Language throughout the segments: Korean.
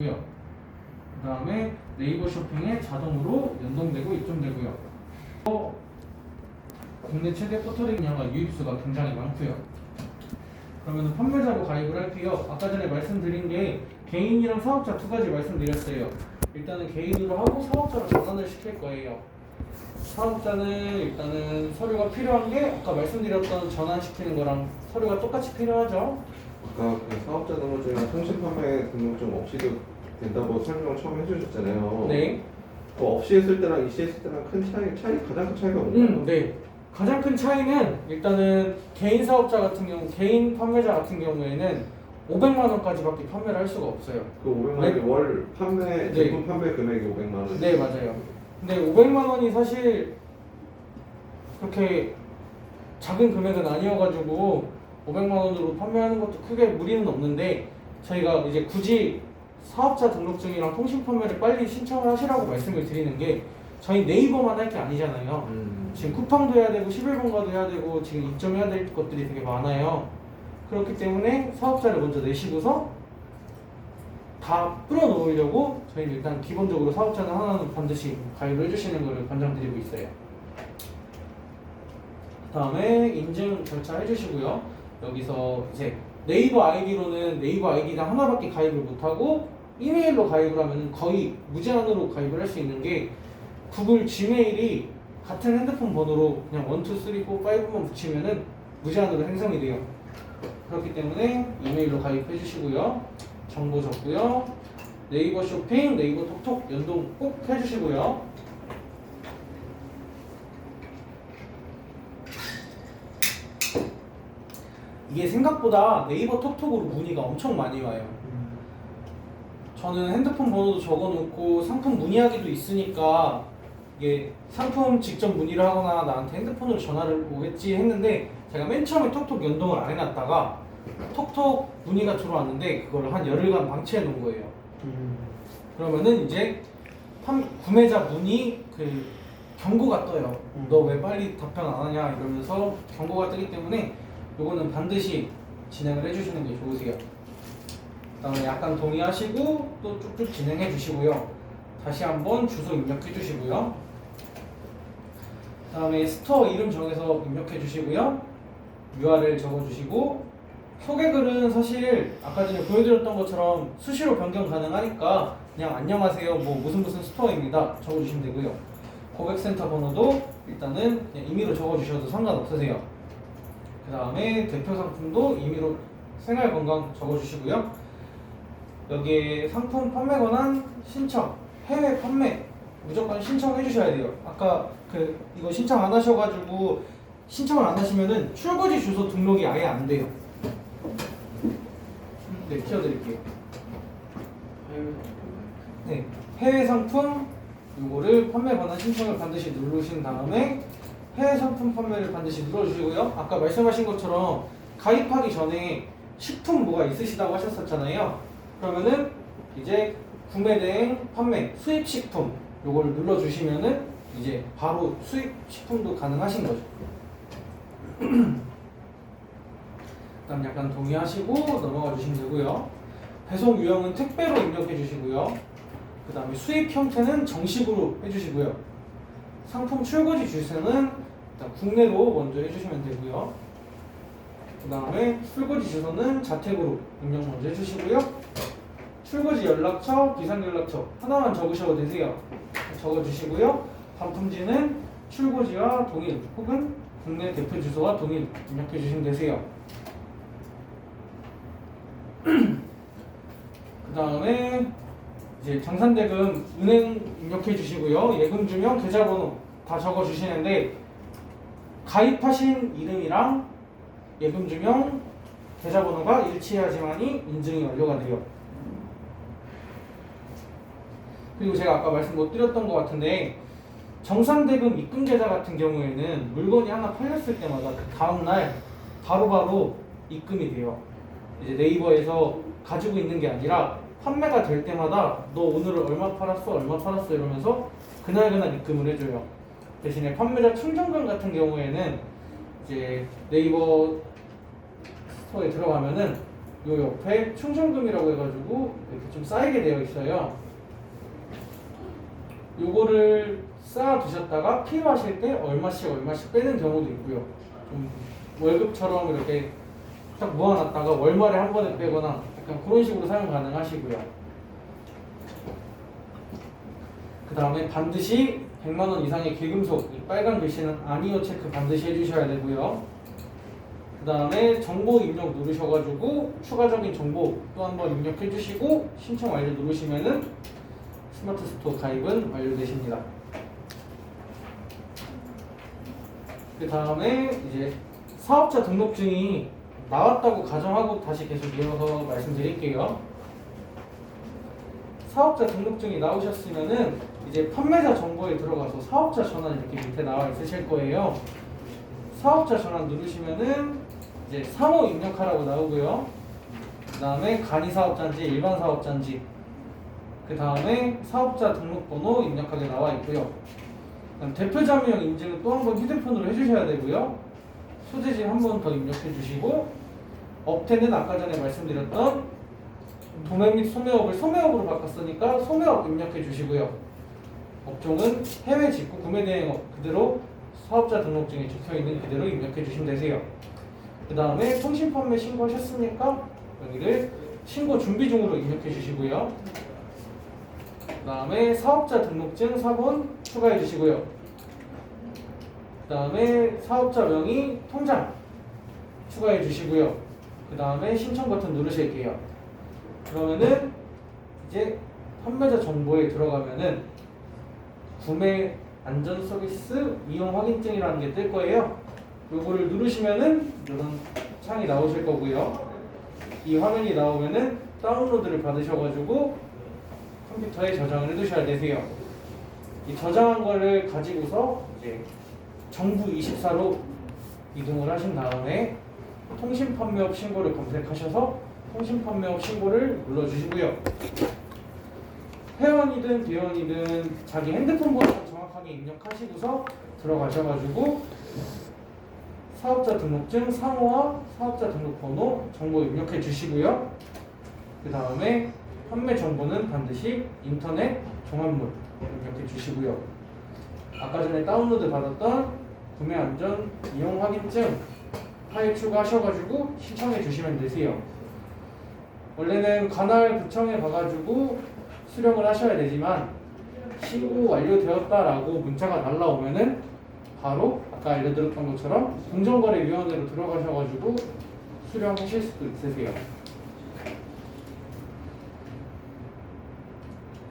그 다음에 네이버 쇼핑에 자동으로 연동되고 입점되고요. 국내 최대 포털의 양과 유입수가 굉장히 많고요. 그러면 판매자로 가입을 할게요. 아까 전에 말씀드린 게 개인이랑 사업자 두 가지 말씀드렸어요. 일단은 개인으로 하고 사업자로 전환을 시킬 거예요. 사업자는 일단은 서류가 필요한 게 아까 말씀드렸던 전환시키는 거랑 서류가 똑같이 필요하죠. 아까 그 사업자 등록증이랑 통신 판매 등록증 없이도 된다고 설명 처음 해주셨잖아요. 네. 없이 했을 때랑 이시 했을 때랑 큰 가장 큰 차이가 뭔가요? 네. 가장 큰 차이는 일단은 개인 사업자 같은 경우, 개인 판매자 같은 경우에는 500만 원까지밖에 판매를 할 수가 없어요. 그 500만 원이 월 판매, 네. 제품 판매 금액이 500만 원. 네, 맞아요. 근데 500만 원이 사실 그렇게 작은 금액은 아니어가지고 500만 원으로 판매하는 것도 크게 무리는 없는데 저희가 이제 굳이 사업자 등록증이랑 통신 판매를 빨리 신청을 하시라고 말씀을 드리는 게 저희 네이버만 할 게 아니잖아요. 지금 쿠팡도 해야 되고 11번가도 해야 되고 지금 입점해야 될 것들이 되게 많아요. 그렇기 때문에 사업자를 먼저 내시고서 다 풀어놓으려고 저희는 일단 기본적으로 사업자는 하나는 반드시 가입을 해주시는 것을 권장드리고 있어요. 그 다음에 인증 절차 해주시고요. 여기서 이제 네이버 아이디로는 네이버 아이디당 하나밖에 가입을 못하고 이메일로 가입을 하면 거의 무제한으로 가입을 할 수 있는 게 구글 지메일이 같은 핸드폰 번호로 그냥 1, 2, 3, 4, 5만 붙이면은 무제한으로 생성이 돼요. 그렇기 때문에 이메일로 가입해 주시고요. 정보 적고요. 네이버 쇼핑, 네이버 톡톡 연동 꼭 해주시고요. 이게 생각보다 네이버 톡톡으로 문의가 엄청 많이 와요. 저는 핸드폰 번호도 적어놓고 상품 문의하기도 있으니까 이게 상품 직접 문의를 하거나 나한테 핸드폰으로 전화를 오겠지 했는데 제가 맨 처음에 톡톡 연동을 안 해놨다가 톡톡 문의가 들어왔는데 그걸 한 열흘간 방치해 놓은 거예요. 그러면은 이제 구매자 문의 그 경고가 떠요. 너 왜 빨리 답변 안 하냐 이러면서 경고가 뜨기 때문에 요거는 반드시 진행을 해주시는 게 좋으세요. 그다음에 약간 동의하시고 또 쭉쭉 진행해 주시고요. 다시 한번 주소 입력해 주시고요. 그다음에 스토어 이름 정해서 입력해 주시고요. URL 적어 주시고 소개글은 사실 아까 전에 보여드렸던 것처럼 수시로 변경 가능하니까 그냥 안녕하세요 뭐 무슨 스토어입니다 적어 주시면 되고요. 고객센터 번호도 일단은 그냥 임의로 적어 주셔도 상관없으세요. 그 다음에 대표 상품도 임의로 생활건강 적어주시고요. 여기에 상품 판매 권한 신청, 해외 판매 무조건 신청해 주셔야 돼요. 아까 이거 신청 안 하셔가지고 신청을 안 하시면은 출고지 주소 등록이 아예 안 돼요. 네, 키워드릴게요. 네, 해외 상품 요거를 판매 권한 신청을 반드시 누르신 다음에 해외 상품 판매를 반드시 눌러주시고요. 아까 말씀하신 것처럼 가입하기 전에 식품 뭐가 있으시다고 하셨었잖아요. 그러면은 이제 구매 대행 판매 수입 식품 요걸 눌러주시면은 이제 바로 수입 식품도 가능하신 거죠. 그다음 약간 동의하시고 넘어가 주시면 되고요. 배송 유형은 택배로 입력해 주시고요. 그 다음에 수입 형태는 정식으로 해주시고요. 상품 출고지 주소는 일단 국내로 먼저 해주시면 되고요. 그 다음에 출고지 주소는 자택으로 입력 먼저 해주시고요. 출고지 연락처, 비상연락처 하나만 적으셔도 되세요. 적어주시고요. 반품지는 출고지와 동일 혹은 국내 대표 주소와 동일 입력해 주시면 되세요. 그 다음에 이제 정산대금 은행 입력해 주시고요. 예금 주명 계좌번호 다 적어 주시는데 가입하신 이름이랑 예금 주명 계좌번호가 일치해야지만이 인증이 완료가 돼요. 그리고 제가 아까 말씀 못 드렸던 것 같은데 정산대금 입금 계좌 같은 경우에는 물건이 하나 팔렸을 때마다 그 다음날 바로바로 입금이 돼요. 이제 네이버에서 가지고 있는 게 아니라 판매가 될 때마다 너 오늘은 얼마 팔았어 이러면서 그날 입금을 해줘요. 대신에 판매자 충전금 같은 경우에는 이제 네이버 스토어에 들어가면은 요 옆에 충전금이라고 해가지고 이렇게 좀 쌓이게 되어 있어요. 요거를 쌓아 두셨다가 필요하실 때 얼마씩 빼는 경우도 있고요. 좀 월급처럼 이렇게 딱 모아놨다가 월말에 한 번에 빼거나 약간 그런 식으로 사용 가능하시고요. 그 다음에 반드시 100만 원 이상의 기금속, 이 빨간 글씨는 아니요 체크 반드시 해주셔야 되고요. 그 다음에 정보 입력 누르셔가지고 추가적인 정보 또 한 번 입력해 주시고 신청 완료 누르시면은 스마트 스토어 가입은 완료되십니다. 그 다음에 이제 사업자 등록증이 나왔다고 가정하고 다시 계속 이어서 말씀드릴게요. 사업자 등록증이 나오셨으면은 이제 판매자 정보에 들어가서 사업자 전환 이렇게 밑에 나와 있으실 거예요. 사업자 전환 누르시면은 이제 상호 입력하라고 나오고요. 그 다음에 간이 사업자인지 일반 사업자인지, 그 다음에 사업자 등록번호 입력하게 나와 있고요. 그다음 대표자명 인증은 또 한 번 휴대폰으로 해주셔야 되고요. 소재지 한 번 더 입력해 주시고, 업태는 아까 전에 말씀드렸던 도매 및 소매업을 소매업으로 바꿨으니까 소매업 입력해 주시고요. 업종은 해외 직구 구매 대행업 그대로 사업자 등록증에 적혀 있는 그대로 입력해 주시면 되세요. 그 다음에 통신 판매 신고하셨으니까 여기를 신고 준비 중으로 입력해 주시고요. 그 다음에 사업자 등록증 4번 추가해 주시고요. 그 다음에 사업자 명의 통장 추가해 주시고요. 그 다음에 신청 버튼 누르실게요. 그러면은 이제 판매자 정보에 들어가면은 구매 안전 서비스 이용 확인증이라는 게 뜰 거예요. 요거를 누르시면은 이런 창이 나오실 거고요. 이 화면이 나오면은 다운로드를 받으셔가지고 컴퓨터에 저장을 해두셔야 되세요. 이 저장한 거를 가지고서 이제 정부 24로 이동을 하신 다음에 통신판매업 신고를 검색하셔서 통신판매업 신고를 눌러주시고요. 회원이든 비원이든 자기 핸드폰 번호 정확하게 입력하시고서 들어가셔가지고 사업자 등록증 상호와 사업자 등록번호 정보 입력해 주시고요. 그 다음에 판매 정보는 반드시 인터넷 종합물 입력해 주시고요. 아까 전에 다운로드 받았던 구매 안전 이용 확인증 파일 추가하셔가지고 신청해 주시면 되세요. 원래는 관할 구청에 가가지고 수령을 하셔야 되지만 신고 완료되었다라고 문자가 날라오면은 바로 아까 알려드렸던 것처럼 공정거래위원회로 들어가셔가지고 수령하실 수도 있으세요.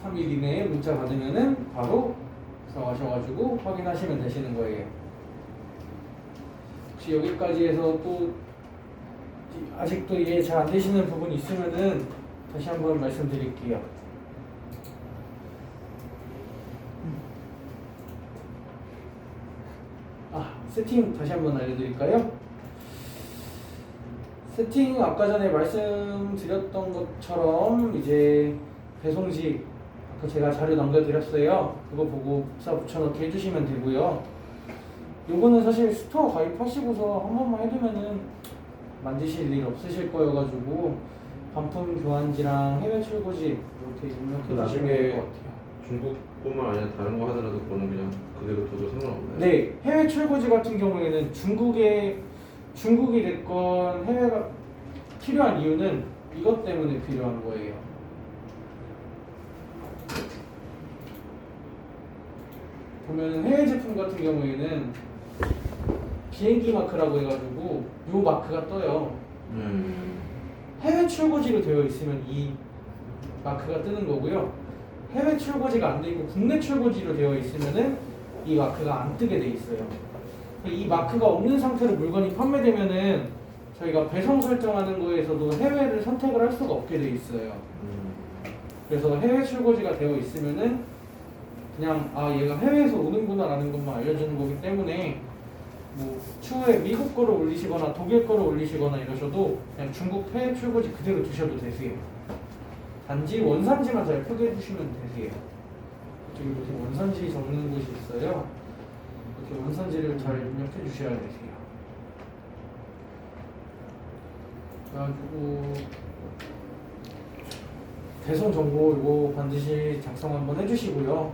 3일 이내에 문자 받으면은 바로 들어가셔가지고 확인하시면 되시는 거예요. 혹시 여기까지 해서 또 아직도 이해 잘 안 되시는 부분이 있으면은 다시 한번 말씀드릴게요. 세팅 다시 한번 알려드릴까요? 세팅 아까 전에 말씀드렸던 것처럼 이제 배송지 아까 제가 자료 남겨드렸어요. 그거 보고 복사 붙여넣기 해주시면 되고요. 요거는 사실 스토어 가입하시고서 한 번만 해두면은 만지실 일 없으실 거여가지고 반품 교환지랑 해외 출고지 이렇게 입력해 나중에 주시면 될 것 같아요. 중국뿐만 아니라 다른 거 하더라도 그거는 그냥 그대로 둬도 상관없나요? 네, 해외 출고지 같은 경우에는 중국이 됐건 해외가 필요한 이유는 이것 때문에 필요한 거예요. 보면 해외 제품 같은 경우에는 비행기 마크라고 해가지고 요 마크가 떠요. 해외 출고지로 되어 있으면 이 마크가 뜨는 거고요. 해외 출고지가 안 돼 있고 국내 출고지로 되어 있으면은 이 마크가 안 뜨게 돼 있어요. 이 마크가 없는 상태로 물건이 판매되면은 저희가 배송 설정하는 거에서도 해외를 선택을 할 수가 없게 돼 있어요. 그래서 해외 출고지가 되어 있으면은 그냥 얘가 해외에서 오는구나라는 것만 알려주는 거기 때문에 뭐 추후에 미국 거를 올리시거나 독일 거를 올리시거나 이러셔도 그냥 중국 해외 출고지 그대로 두셔도 되세요. 단지 원산지만 잘 표기해 주시면 되세요. 저기 무슨 원산지 적는 곳이 있어요. 이렇게 원산지를 잘 입력해 주셔야 되세요. 그래가지고 배송 정보 이거 반드시 작성 한번 해주시고요.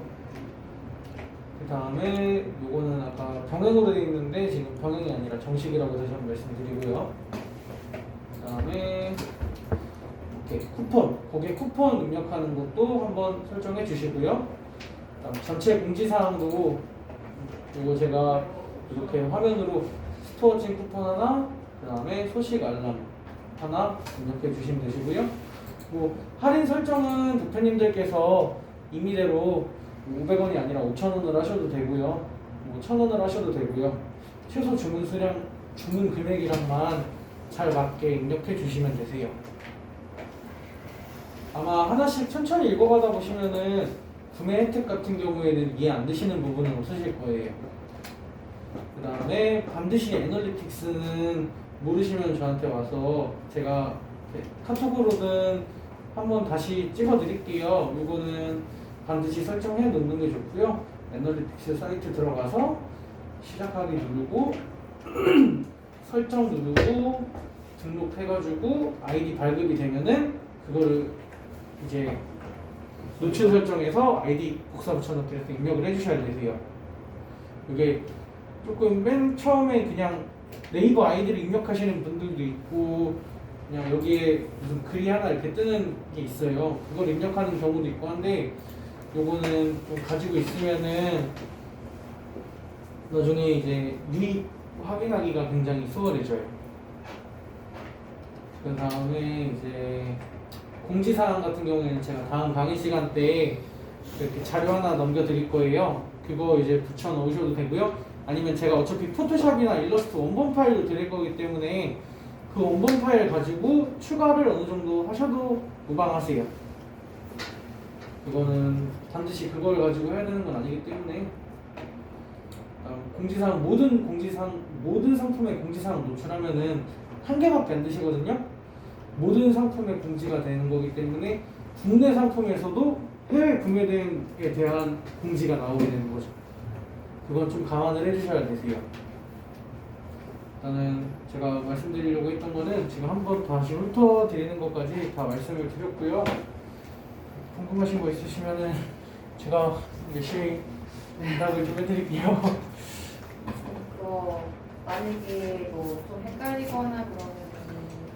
그 다음에 요거는 아까 병행으로 되어 있는데 지금 병행이 아니라 정식이라고 다시 한번 말씀드리고요. 그 다음에 이렇게 쿠폰, 고객 쿠폰 입력하는 것도 한번 설정해 주시고요. 그다음 전체 공지사항도 이거 제가 이렇게 화면으로 스토어진 쿠폰 하나, 그 다음에 소식 알람 하나 입력해 주시면 되시고요. 뭐 할인 설정은 대표님들께서 임의대로 500원이 아니라 5,000원을 하셔도 되고요. 뭐 1,000원을 하셔도 되고요. 최소 주문 수량, 주문 금액이랑만 잘 맞게 입력해 주시면 되세요. 아마 하나씩 천천히 읽어가다 보시면은 구매 혜택 같은 경우에는 이해 안 되시는 부분은 없으실 거예요. 그 다음에 반드시 애널리틱스는 모르시면 저한테 와서 제가 카톡으로든 한번 다시 찍어 드릴게요. 이거는 반드시 설정해 놓는 게 좋고요. 애널리틱스 사이트 들어가서 시작하기 누르고 설정 누르고 등록해가지고 아이디 발급이 되면은 그거를 이제 노출 설정에서 아이디 복사 붙여넣기 해서 입력을 해주셔야 되세요. 이게 조금 맨 처음에 그냥 네이버 아이디를 입력하시는 분들도 있고 그냥 여기에 무슨 글이 하나 이렇게 뜨는 게 있어요. 그걸 입력하는 경우도 있고 한데 요거는 좀 가지고 있으면은 나중에 이제 유입 확인하기가 굉장히 수월해져요. 그 다음에 이제 공지사항 같은 경우에는 제가 다음 강의 시간 때 이렇게 자료 하나 넘겨드릴 거예요. 그거 이제 붙여 넣으셔도 되고요. 아니면 제가 어차피 포토샵이나 일러스트 원본 파일로 드릴 거기 때문에 그 원본 파일 가지고 추가를 어느 정도 하셔도 무방하세요. 그거는 반드시 그걸 가지고 해야 되는 건 아니기 때문에 공지사항 모든 상품의 공지사항 노출하면은 한 개밖에 안 되시거든요. 모든 상품의 공지가 되는 거기 때문에 국내 상품에서도 해외 구매대행에 대한 공지가 나오게 되는 거죠. 그건 좀 감안을 해주셔야 되세요. 일단은 제가 말씀드리려고 했던 거는 지금 한번 다시 훑어드리는 것까지 다 말씀을 드렸고요. 궁금하신 거 있으시면은 제가 열심히 응답을 좀 해드릴게요. 그럼 만약에 뭐 좀 헷갈리거나 그러면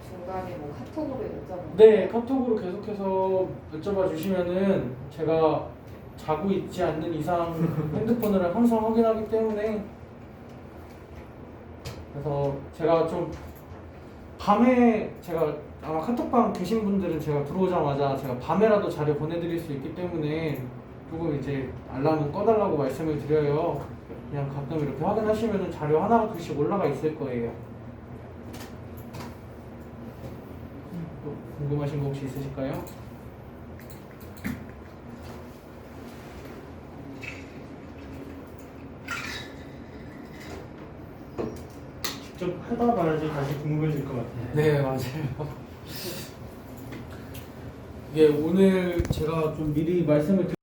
중간에 뭐 카톡으로 여쭤보면 네, 카톡으로 계속해서 여쭤봐 주시면은 제가 자고 있지 않는 이상 핸드폰을 항상 확인하기 때문에 그래서 제가 좀 밤에 제가 아마 카톡방 계신 분들은 제가 들어오자마자 제가 밤에라도 자료 보내드릴 수 있기 때문에 조금 이제 알람은 꺼달라고 말씀을 드려요. 그냥 가끔 이렇게 확인하시면은 자료 하나둘씩 올라가 있을 거예요. 또 궁금하신 거 혹시 있으실까요? 직접 하다 봐야지 다시 궁금해질 것 같아요. 네, 맞아요. 이게 오늘 제가 좀 미리 말씀을